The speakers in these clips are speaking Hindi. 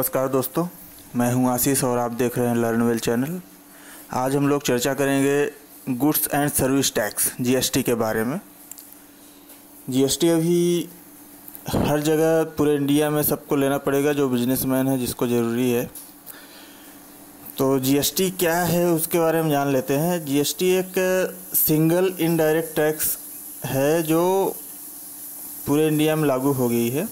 नमस्कार दोस्तों, मैं हूं आशीष और आप देख रहे हैं लर्नवेल चैनल। आज हम लोग चर्चा करेंगे goods and service tax GST के बारे में। जीएसटी अभी हर जगह पूरे इंडिया में सबको लेना पड़ेगा, जो बिजनेसमैन है जिसको ज़रूरी है। तो जीएसटी क्या है उसके बारे में जान लेते हैं। जीएसटी एक सिंगल इनडायरेक्ट टैक्स है जो पूरे इंडिया में लागू हो गई है,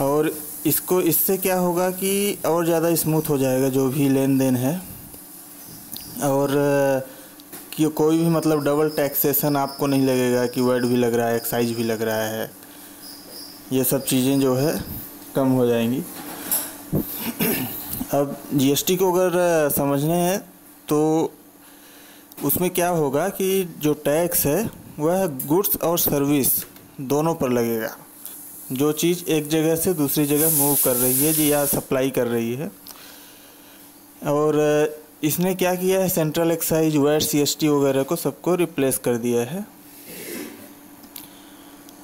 और इससे क्या होगा कि और ज़्यादा स्मूथ हो जाएगा जो भी लेन देन है, और कि कोई भी मतलब डबल टैक्सेशन आपको नहीं लगेगा कि वैट भी लग रहा है, एक्साइज भी लग रहा है। ये सब चीज़ें जो है कम हो जाएंगी। अब जीएसटी को अगर समझने हैं तो उसमें क्या होगा कि जो टैक्स है वह गुड्स और सर्विस दोनों पर लगेगा। जो चीज़ एक जगह से दूसरी जगह मूव कर रही है जी या सप्लाई कर रही है। और इसने क्या किया है, सेंट्रल एक्साइज, वैट, सीएसटी वगैरह को सबको रिप्लेस कर दिया है।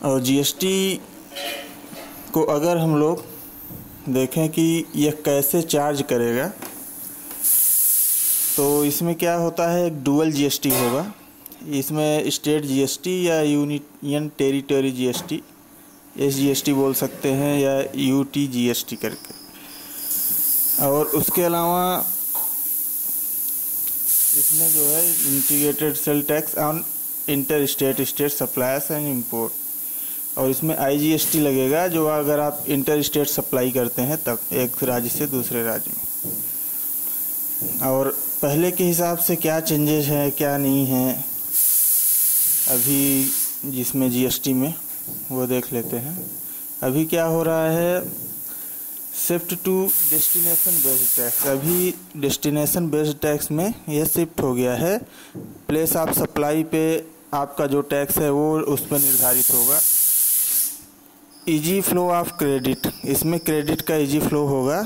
और जीएसटी को अगर हम लोग देखें कि यह कैसे चार्ज करेगा, तो इसमें क्या होता है, एक डुअल जीएसटी होगा। इसमें स्टेट जीएसटी या यूनियन टेरिटरी जीएसटी, एसजीएसटी बोल सकते हैं, या यूटी जीएसटी करके। और उसके अलावा इसमें जो है integrated sale tax on inter state suppliers and import, और इसमें आईजीएसटी लगेगा जो अगर आप इंटर स्टेट सप्लाई करते हैं तब एक राज्य से दूसरे राज्य में। और पहले के हिसाब से क्या चेंजेस है क्या नहीं है अभी जिसमें जीएसटी में, वो देख लेते हैं। अभी क्या हो रहा है, shift to destination based tax. अभी डेस्टिनेशन बेस्ड टैक्स में ये शिफ्ट हो गया है। प्लेस ऑफ सप्लाई पे आपका जो टैक्स है वो उस पर निर्धारित होगा। इजी फ्लो ऑफ क्रेडिट, इसमें क्रेडिट का इजी फ्लो होगा।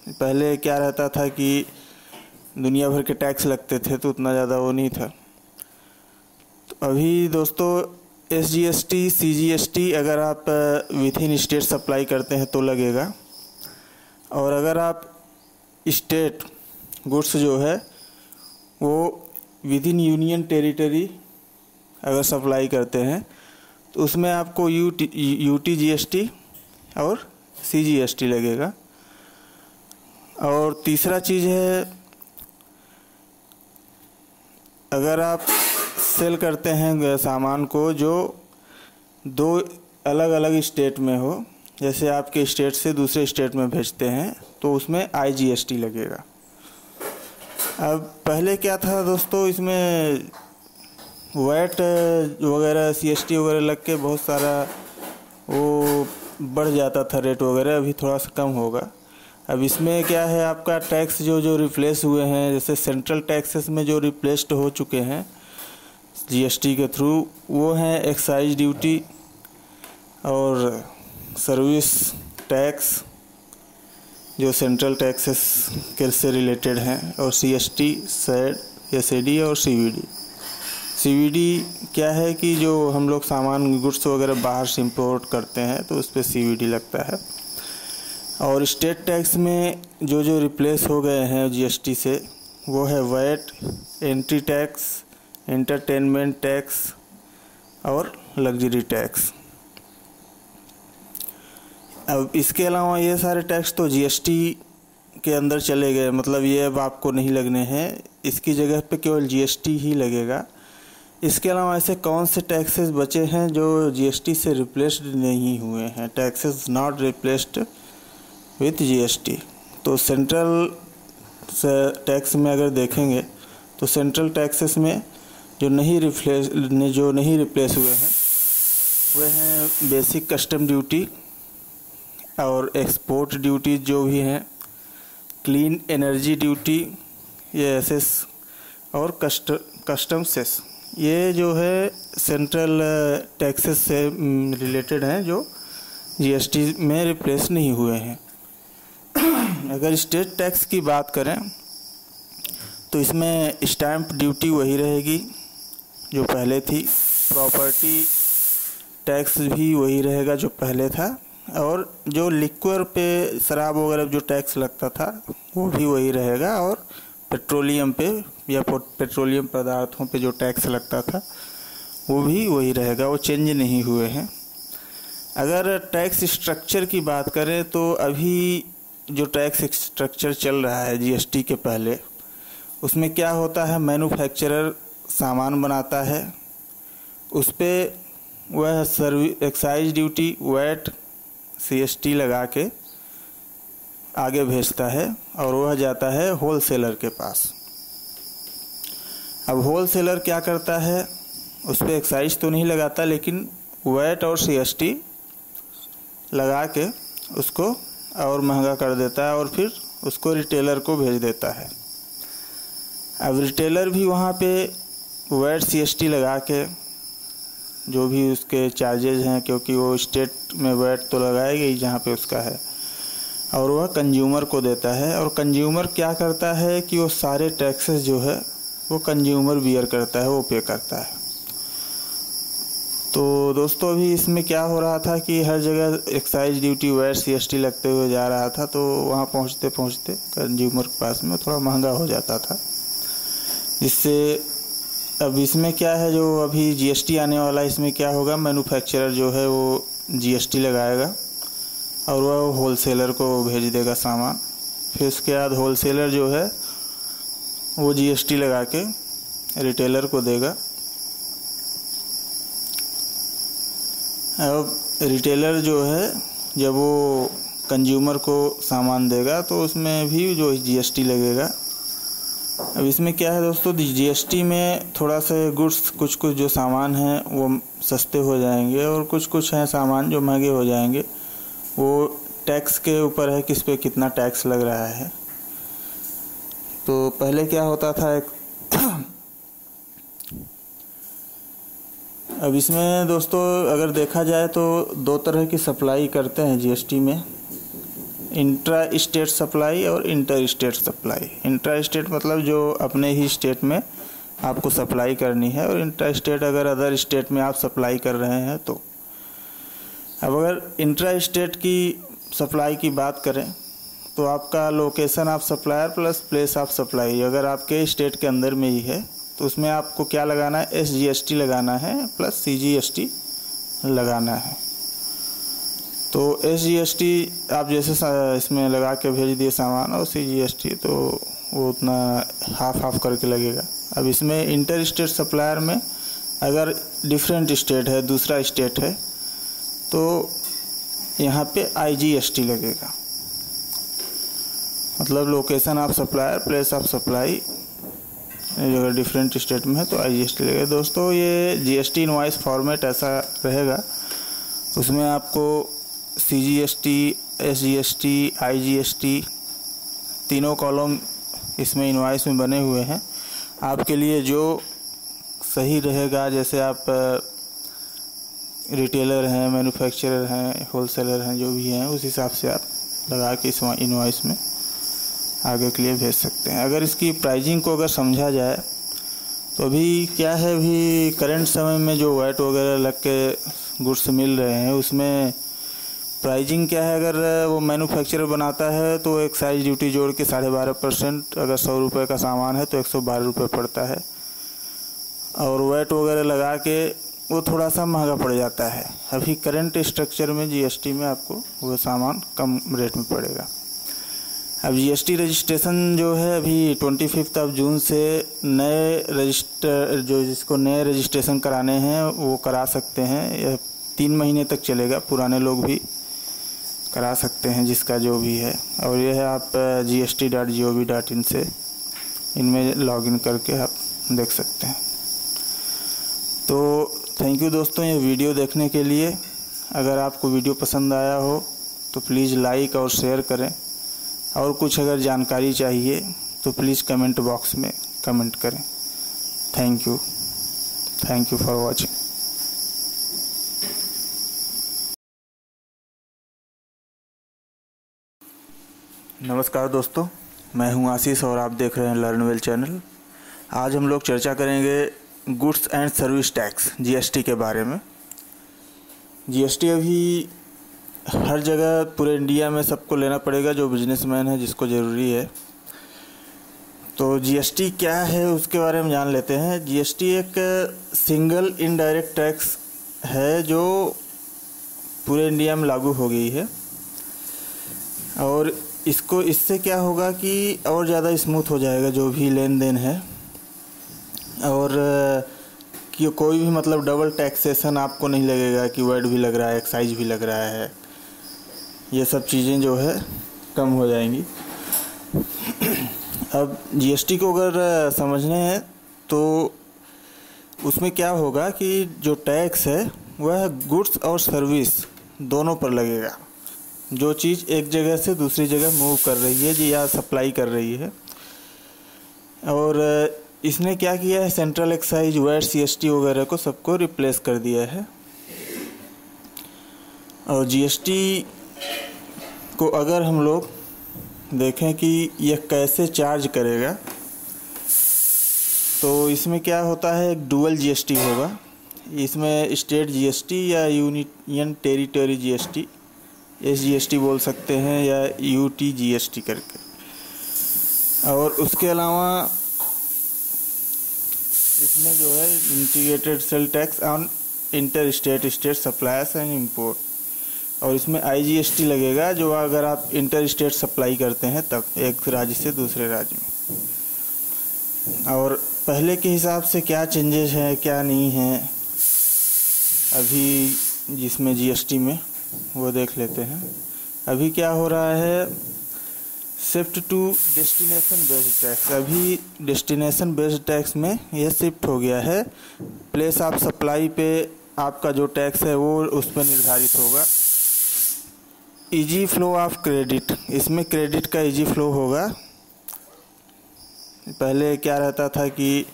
पहले क्या रहता था कि दुनिया भर के टैक्स लगते थे तो उतना ज़्यादा वो नहीं था। तो अभी दोस्तों एसजीएसटी, सीजीएसटी अगर आप विथ इन स्टेट सप्लाई करते हैं तो लगेगा, और अगर आप स्टेट गुड्स जो है वो विद इन यूनियन टेरिटरी अगर सप्लाई करते हैं तो उसमें आपको यूटी जीएसटी और सीजीएसटी लगेगा। और तीसरा चीज़ है, अगर आप सेल करते हैं सामान को जो दो अलग अलग स्टेट में हो, जैसे आपके स्टेट से दूसरे स्टेट में भेजते हैं, तो उसमें आईजीएसटी लगेगा। अब पहले क्या था दोस्तों, इसमें वैट वगैरह सीएसटी वगैरह लग के बहुत सारा वो बढ़ जाता था रेट वगैरह, अभी थोड़ा सा कम होगा। अब इसमें क्या है, आपका टैक्स जो रिप्लेस हुए हैं, जैसे सेंट्रल टैक्सेस में जो रिप्लेस्ड हो चुके हैं जीएसटी के थ्रू, वो हैं एक्साइज ड्यूटी और सर्विस टैक्स जो सेंट्रल टैक्सेस के से रिलेटेड हैं, और सीएसटी, सैड, एसएडी और सीवीडी। सीवीडी क्या है कि जो हम लोग सामान गुड्स वगैरह बाहर से इंपोर्ट करते हैं तो उस पर सीवीडी लगता है। और स्टेट टैक्स में जो रिप्लेस हो गए हैं जीएसटी से, वो है VAT, entry tax, entertainment tax और लग्जरी टैक्स। अब इसके अलावा ये सारे टैक्स तो जीएसटी के अंदर चले गए, मतलब ये अब आपको नहीं लगने हैं, इसकी जगह पे केवल जीएसटी ही लगेगा। इसके अलावा ऐसे कौन से टैक्सेस बचे हैं जो जीएसटी से रिप्लेस्ड नहीं हुए हैं, taxes not replaced with GST. तो सेंट्रल टैक्स में अगर देखेंगे तो सेंट्रल टैक्सेस में जो नहीं रिप्लेस हुए हैं वह हैं बेसिक कस्टम ड्यूटी और एक्सपोर्ट ड्यूटी जो भी हैं, क्लीन एनर्जी ड्यूटी, ये एसेस और कस्टम सेस। ये जो है सेंट्रल टैक्सेस से रिलेटेड हैं जो जीएसटी में रिप्लेस नहीं हुए हैं। अगर स्टेट टैक्स की बात करें तो इसमें स्टैंप ड्यूटी वही रहेगी जो पहले थी, प्रॉपर्टी टैक्स भी वही रहेगा जो पहले था, और जो लिक्विड पे शराब वगैरह जो टैक्स लगता था वो भी वही रहेगा, और पेट्रोलियम पे या पेट्रोलियम पदार्थों पे जो टैक्स लगता था वो भी वही रहेगा, वो चेंज नहीं हुए हैं। अगर टैक्स स्ट्रक्चर की बात करें तो अभी जो टैक्स स्ट्रक्चर चल रहा है जीएसटी के पहले, उसमें क्या होता है, मैन्युफैक्चरर सामान बनाता है, उस पर वह एक्साइज ड्यूटी, वैट, सीएसटी लगा के आगे भेजता है और वह जाता है होलसेलर के पास। अब होलसेलर क्या करता है, उस पर एक्साइज तो नहीं लगाता, लेकिन वैट और सीएसटी लगा के उसको और महंगा कर देता है और फिर उसको रिटेलर को भेज देता है। अब रिटेलर भी वहाँ पे वैट सीएसटी लगा के जो भी उसके चार्जेज हैं, क्योंकि वो स्टेट में वैट तो लगाएगा ही जहाँ पे उसका है, और वह कंज्यूमर को देता है। और कंज्यूमर क्या करता है कि वो सारे टैक्सेस जो है वो कंज्यूमर बियर करता है, वो पे करता है। तो दोस्तों अभी इसमें क्या हो रहा था कि हर जगह एक्साइज ड्यूटी, वैट, सीएसटी लगते हुए जा रहा था, तो वहाँ पहुँचते पहुँचते कंज्यूमर के पास में थोड़ा महंगा हो जाता था, जिससे अब इसमें क्या है, जो अभी जीएसटी आने वाला है, इसमें क्या होगा, मैन्युफैक्चरर जो है वो जीएसटी लगाएगा और वह होलसेलर को भेज देगा सामान। फिर उसके बाद होलसेलर जो है वो जीएसटी लगा के रिटेलर को देगा। अब रिटेलर जो है जब वो कंज्यूमर को सामान देगा तो उसमें भी जो जीएसटी लगेगा। अब इसमें क्या है दोस्तों, जीएसटी में थोड़ा सा गुड्स, कुछ कुछ जो सामान हैं वो सस्ते हो जाएंगे और कुछ कुछ हैं सामान जो महंगे हो जाएंगे। वो टैक्स के ऊपर है, किस पे कितना टैक्स लग रहा है। तो पहले क्या होता था अब इसमें दोस्तों अगर देखा जाए तो दो तरह की सप्लाई करते हैं जीएसटी में, इंट्रा स्टेट सप्लाई और inter state supply. Intra state मतलब जो अपने ही स्टेट में आपको सप्लाई करनी है, और इंट्रा स्टेट अगर अदर स्टेट में आप सप्लाई कर रहे हैं तो। अब अगर इंट्रा स्टेट की सप्लाई की बात करें तो आपका location of supplier plus place of supply अगर आपके स्टेट के अंदर में ही है तो उसमें आपको क्या लगाना है, एसजीएसटी लगाना है प्लस सीजीएसटी लगाना है। तो एसजीएसटी आप जैसे इसमें लगा के भेज दिए सामान, और सीजीएसटी तो वो उतना हाफ करके लगेगा। अब इसमें इंटर स्टेट सप्लायर में अगर डिफरेंट स्टेट है, दूसरा स्टेट है, तो यहाँ पे आईजीएसटी लगेगा, मतलब location of supplier place of supply अगर डिफरेंट स्टेट में है तो आईजीएसटी लगेगा। दोस्तों ये जीएसटी इनवॉइस फॉर्मेट ऐसा रहेगा, उसमें आपको सीजीएसटी, एसजीएसटी, आईजीएसटी तीनों कॉलम इसमें इनवॉइस में बने हुए हैं। आपके लिए जो सही रहेगा, जैसे आप रिटेलर हैं, मैन्युफैक्चरर हैं, होलसेलर हैं, जो भी हैं उस हिसाब से आप लगा के इस इनवॉइस में आगे के लिए भेज सकते हैं। अगर इसकी प्राइजिंग को अगर समझा जाए तो अभी क्या है, अभी करंट समय में जो वैट वगैरह लग के गुड्स मिल रहे हैं उसमें प्राइजिंग क्या है, अगर वो मैन्युफैक्चरर बनाता है तो एक्साइज ड्यूटी जोड़ के 12.5%, अगर 100 रुपये का सामान है तो 112 रुपये पड़ता है, और वैट वगैरह लगा के वो थोड़ा सा महंगा पड़ जाता है। अभी करंट स्ट्रक्चर में जीएसटी में आपको वो सामान कम रेट में पड़ेगा। अब जीएसटी रजिस्ट्रेशन जो है अभी 25 जून से नए रजिस्टर जो जिसको नए रजिस्ट्रेशन कराने हैं वो करा सकते हैं। यह 3 महीने तक चलेगा, पुराने लोग भी करा सकते हैं जिसका जो भी है। और यह है आप gst.gov.in से इनमें लॉगिन करके आप देख सकते हैं। तो थैंक यू दोस्तों ये वीडियो देखने के लिए। अगर आपको वीडियो पसंद आया हो तो प्लीज़ लाइक और शेयर करें, और कुछ अगर जानकारी चाहिए तो प्लीज़ कमेंट बॉक्स में कमेंट करें। Thank you for watching. नमस्कार दोस्तों, मैं हूं आशीष और आप देख रहे हैं लर्नवेल चैनल। आज हम लोग चर्चा करेंगे goods and service tax GST के बारे में। जीएसटी अभी हर जगह पूरे इंडिया में सबको लेना पड़ेगा जो बिजनेसमैन है, जिसको ज़रूरी है। तो जीएसटी क्या है उसके बारे में जान लेते हैं। जीएसटी एक सिंगल इनडायरेक्ट टैक्स है जो पूरे इंडिया में लागू हो गई है, और इससे क्या होगा कि और ज़्यादा स्मूथ हो जाएगा जो भी लेन देन है, और कि कोई भी मतलब डबल टैक्सेशन आपको नहीं लगेगा कि वैट भी लग रहा है, एक्साइज भी लग रहा है। ये सब चीज़ें जो है कम हो जाएंगी। अब जीएसटी को अगर समझने हैं तो उसमें क्या होगा कि जो टैक्स है वह गुड्स और सर्विस दोनों पर लगेगा। जो चीज़ एक जगह से दूसरी जगह मूव कर रही है या सप्लाई कर रही है, और इसने क्या किया है, सेंट्रल एक्साइज, वैट, सीएसटी वगैरह को सबको रिप्लेस कर दिया है। और जीएसटी को अगर हम लोग देखें कि यह कैसे चार्ज करेगा, तो इसमें क्या होता है, एक डुअल जीएसटी होगा। इसमें स्टेट जीएसटी या यूनियन टेरिटरी जीएसटी, एसजीएसटी बोल सकते हैं, या यूटी जीएसटी करके। और उसके अलावा इसमें जो है integrated sale tax on inter state suppliers and import, और इसमें आईजीएसटी लगेगा जो अगर आप इंटर स्टेट सप्लाई करते हैं तब एक राज्य से दूसरे राज्य में। और पहले के हिसाब से क्या चेंजेस हैं क्या नहीं हैं अभी जिसमें जीएसटी में, वो देख लेते हैं। अभी क्या हो रहा है, shift to destination based tax. अभी डेस्टिनेशन बेस्ड टैक्स में ये शिफ्ट हो गया है। प्लेस ऑफ सप्लाई पे आपका जो टैक्स है वो उस पर निर्धारित होगा। इजी फ्लो ऑफ क्रेडिट, इसमें क्रेडिट का इजी फ्लो होगा। पहले क्या रहता था कि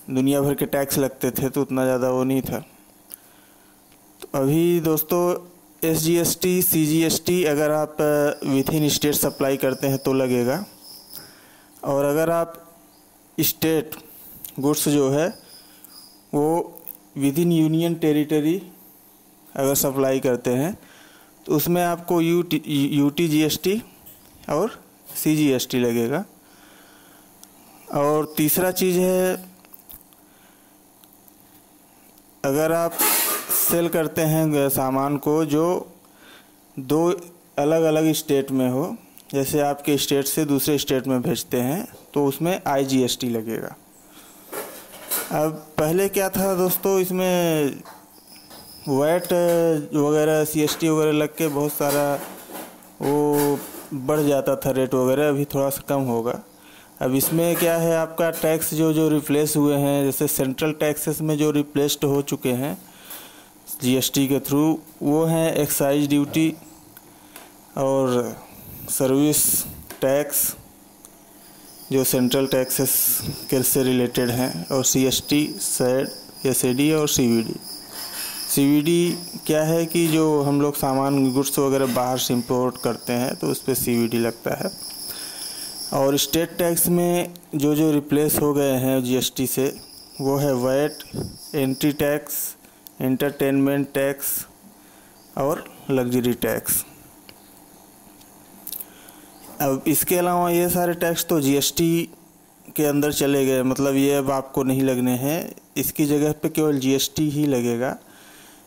दुनिया भर के टैक्स लगते थे तो उतना ज़्यादा वो नहीं था। तो अभी दोस्तों एसजीएसटी, सीजीएसटी अगर आप विथ इन स्टेट सप्लाई करते हैं तो लगेगा, और अगर आप स्टेट गुड्स जो है वो विद इन यूनियन टेरिटरी अगर सप्लाई करते हैं तो उसमें आपको यूटी जीएसटी और सीजीएसटी लगेगा। और तीसरा चीज़ है, अगर आप सेल करते हैं सामान को जो दो अलग अलग स्टेट में हो, जैसे आपके स्टेट से दूसरे स्टेट में भेजते हैं, तो उसमें आईजीएसटी लगेगा। अब पहले क्या था दोस्तों, इसमें वैट वगैरह सीएसटी वगैरह लग के बहुत सारा वो बढ़ जाता था रेट वगैरह, अभी थोड़ा सा कम होगा। अब इसमें क्या है, आपका टैक्स जो रिप्लेस हुए हैं, जैसे सेंट्रल टैक्सेस में जो रिप्लेस्ड हो चुके हैं जीएसटी के थ्रू, वो हैं एक्साइज ड्यूटी और सर्विस टैक्स जो सेंट्रल टैक्सेस के से रिलेटेड हैं, और सीएसटी, सैड, एसएडी और सीवीडी। सीवीडी क्या है कि जो हम लोग सामान गुड्स वगैरह बाहर से इंपोर्ट करते हैं तो उस पर सीवीडी लगता है। और स्टेट टैक्स में जो रिप्लेस हो गए हैं जीएसटी से, वो है VAT, entry tax, entertainment tax और लग्जरी टैक्स। अब इसके अलावा ये सारे टैक्स तो जीएसटी के अंदर चले गए, मतलब ये अब आपको नहीं लगने हैं, इसकी जगह पे केवल जीएसटी ही लगेगा।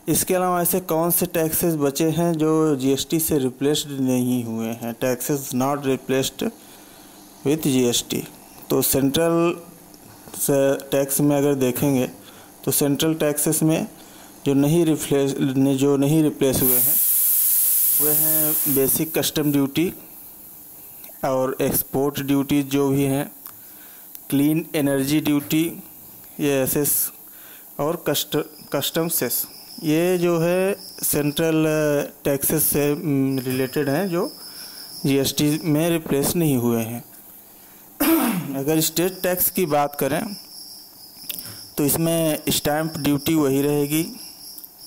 इसके अलावा ऐसे कौन से टैक्सेस बचे हैं जो जीएसटी से रिप्लेस्ड नहीं हुए हैं, taxes not replaced with GST. तो सेंट्रल टैक्स में अगर देखेंगे तो सेंट्रल टैक्सेस में जो नहीं रिप्लेस हुए हैं वे हैं बेसिक कस्टम ड्यूटी और एक्सपोर्ट ड्यूटी जो भी हैं, क्लीन एनर्जी ड्यूटी, ये एसेस और कस्टम सेस, ये जो है सेंट्रल टैक्सेस से रिलेटेड हैं जो जीएसटी में रिप्लेस नहीं हुए हैं। अगर स्टेट टैक्स की बात करें तो इसमें स्टैंप ड्यूटी वही रहेगी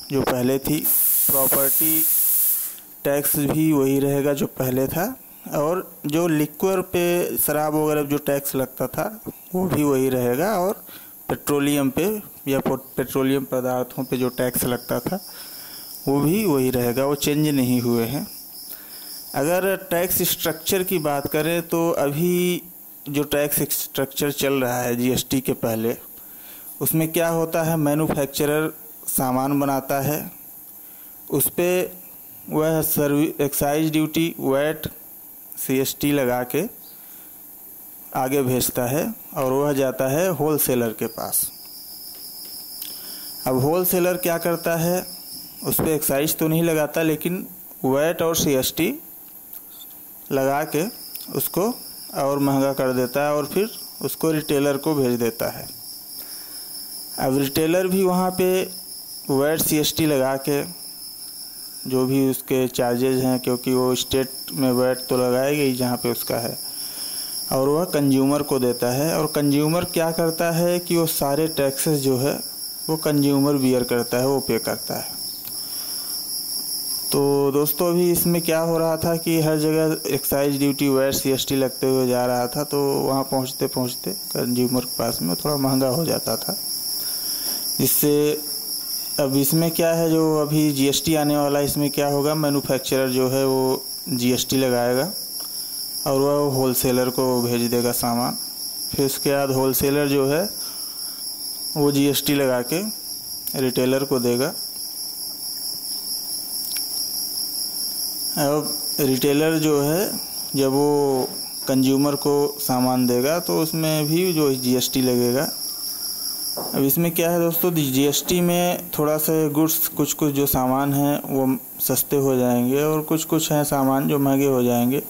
जो पहले थी, प्रॉपर्टी टैक्स भी वही रहेगा जो पहले था, और जो लिक्वर पे शराब वगैरह जो टैक्स लगता था वो भी वही रहेगा, और पेट्रोलियम पे या पेट्रोलियम पदार्थों पे जो टैक्स लगता था वो भी वही रहेगा, वो चेंज नहीं हुए हैं। अगर टैक्स स्ट्रक्चर की बात करें तो अभी जो टैक्स स्ट्रक्चर चल रहा है जीएसटी के पहले, उसमें क्या होता है, मैन्युफैक्चरर सामान बनाता है, उस पर वह एक्साइज ड्यूटी, वैट, सीएसटी लगा के आगे भेजता है और वह जाता है होलसेलर के पास। अब होलसेलर क्या करता है, उस पर एक्साइज तो नहीं लगाता, लेकिन वैट और सीएसटी लगा के उसको और महंगा कर देता है और फिर उसको रिटेलर को भेज देता है। अब रिटेलर भी वहाँ पे वैट सीएसटी लगा के जो भी उसके चार्जेज हैं, क्योंकि वो स्टेट में वैट तो लगाएगा ही जहाँ पे उसका है, और वह कंज्यूमर को देता है। और कंज्यूमर क्या करता है कि वो सारे टैक्सेस जो है वो कंज्यूमर बियर करता है, वो पे करता है। तो दोस्तों अभी इसमें क्या हो रहा था कि हर जगह एक्साइज ड्यूटी, वैट, सीएसटी लगते हुए जा रहा था, तो वहाँ पहुँचते पहुँचते कंज्यूमर के पास में थोड़ा महंगा हो जाता था। जिससे अब इसमें क्या है, जो अभी जीएसटी आने वाला है, इसमें क्या होगा, मैन्युफैक्चरर जो है वो जीएसटी लगाएगा और वह होलसेलर को भेज देगा सामान। फिर उसके बाद होलसेलर जो है वो जीएसटी लगा के रिटेलर को देगा। अब रिटेलर जो है जब वो कंज्यूमर को सामान देगा तो उसमें भी जो जीएसटी लगेगा। अब इसमें क्या है दोस्तों, जीएसटी में थोड़ा सा गुड्स, कुछ कुछ जो सामान हैं वो सस्ते हो जाएंगे और कुछ कुछ हैं सामान जो महंगे हो जाएंगे।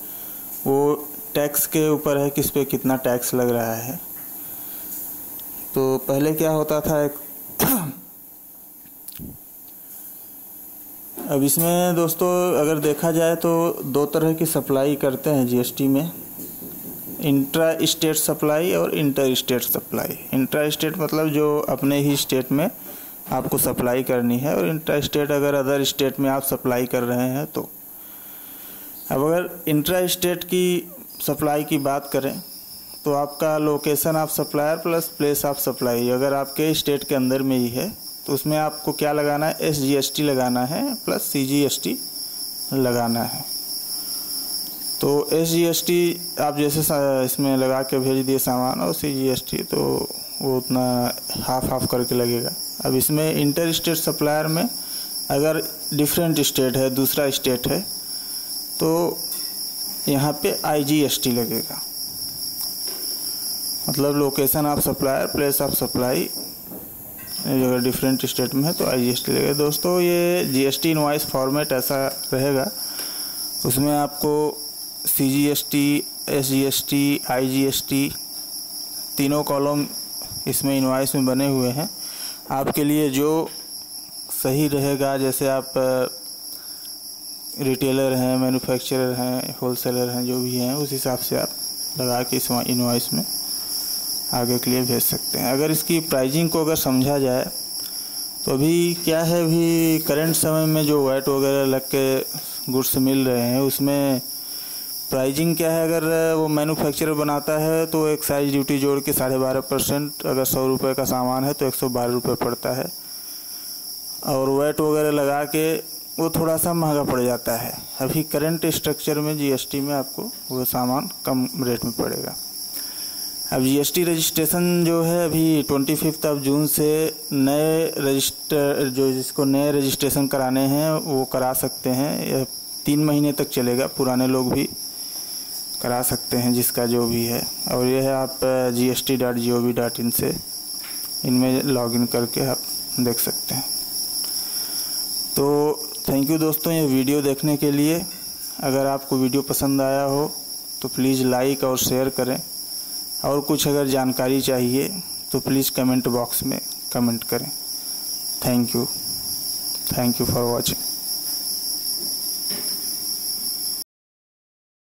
वो टैक्स के ऊपर है, किस पे कितना टैक्स लग रहा है। तो पहले क्या होता था अब इसमें दोस्तों अगर देखा जाए तो दो तरह की सप्लाई करते हैं जीएसटी में, इंट्रा स्टेट सप्लाई और inter state supply. Intra state मतलब जो अपने ही स्टेट में आपको सप्लाई करनी है, और इंट्रा स्टेट अगर अदर स्टेट में आप सप्लाई कर रहे हैं तो। अब अगर इंट्रा स्टेट की सप्लाई की बात करें तो आपका location of supplier plus place of supply अगर आपके स्टेट के अंदर में ही है तो उसमें आपको क्या लगाना है, एसजीएसटी लगाना है प्लस सीजीएसटी लगाना है। तो एसजीएसटी आप जैसे इसमें लगा के भेज दिए सामान, और सीजीएसटी तो वो उतना हाफ करके लगेगा। अब इसमें इंटर स्टेट सप्लायर में अगर डिफरेंट स्टेट है, दूसरा स्टेट है, तो यहाँ पे आईजीएसटी लगेगा, मतलब location of supplier place of supply अगर डिफरेंट स्टेट में है तो आईजीएसटी लगेगा। दोस्तों ये जीएसटी इनवॉइस फॉर्मेट ऐसा रहेगा, उसमें आपको सीजीएसटी, एसजीएसटी, आईजीएसटी तीनों कॉलम इसमें इनवॉइस में बने हुए हैं। आपके लिए जो सही रहेगा, जैसे आप रिटेलर हैं, मैन्युफैक्चरर हैं, होलसेलर हैं, जो भी हैं, उस हिसाब से आप लगा के इस इनवॉइस में आगे के लिए भेज सकते हैं। अगर इसकी प्राइजिंग को अगर समझा जाए तो अभी क्या है, अभी करंट समय में जो वैट वगैरह लग के गुड्स मिल रहे हैं उसमें प्राइजिंग क्या है, अगर वो मैन्युफैक्चरर बनाता है तो एक्साइज ड्यूटी जोड़ के 12.5%, अगर 100 रुपये का सामान है तो 112 रुपये पड़ता है, और वैट वगैरह लगा के वो थोड़ा सा महंगा पड़ जाता है। अभी करंट स्ट्रक्चर में जीएसटी में आपको वो सामान कम रेट में पड़ेगा। अब जीएसटी रजिस्ट्रेशन जो है अभी 25 जून से नए रजिस्टर जो जिसको नए रजिस्ट्रेशन कराने हैं वो करा सकते हैं। यह 3 महीने तक चलेगा, पुराने लोग भी करा सकते हैं जिसका जो भी है। और यह है आप gst.gov.in से इनमें लॉगिन करके आप देख सकते हैं। तो थैंक यू दोस्तों ये वीडियो देखने के लिए। अगर आपको वीडियो पसंद आया हो तो प्लीज़ लाइक और शेयर करें, और कुछ अगर जानकारी चाहिए तो प्लीज़ कमेंट बॉक्स में कमेंट करें। Thank you for watching.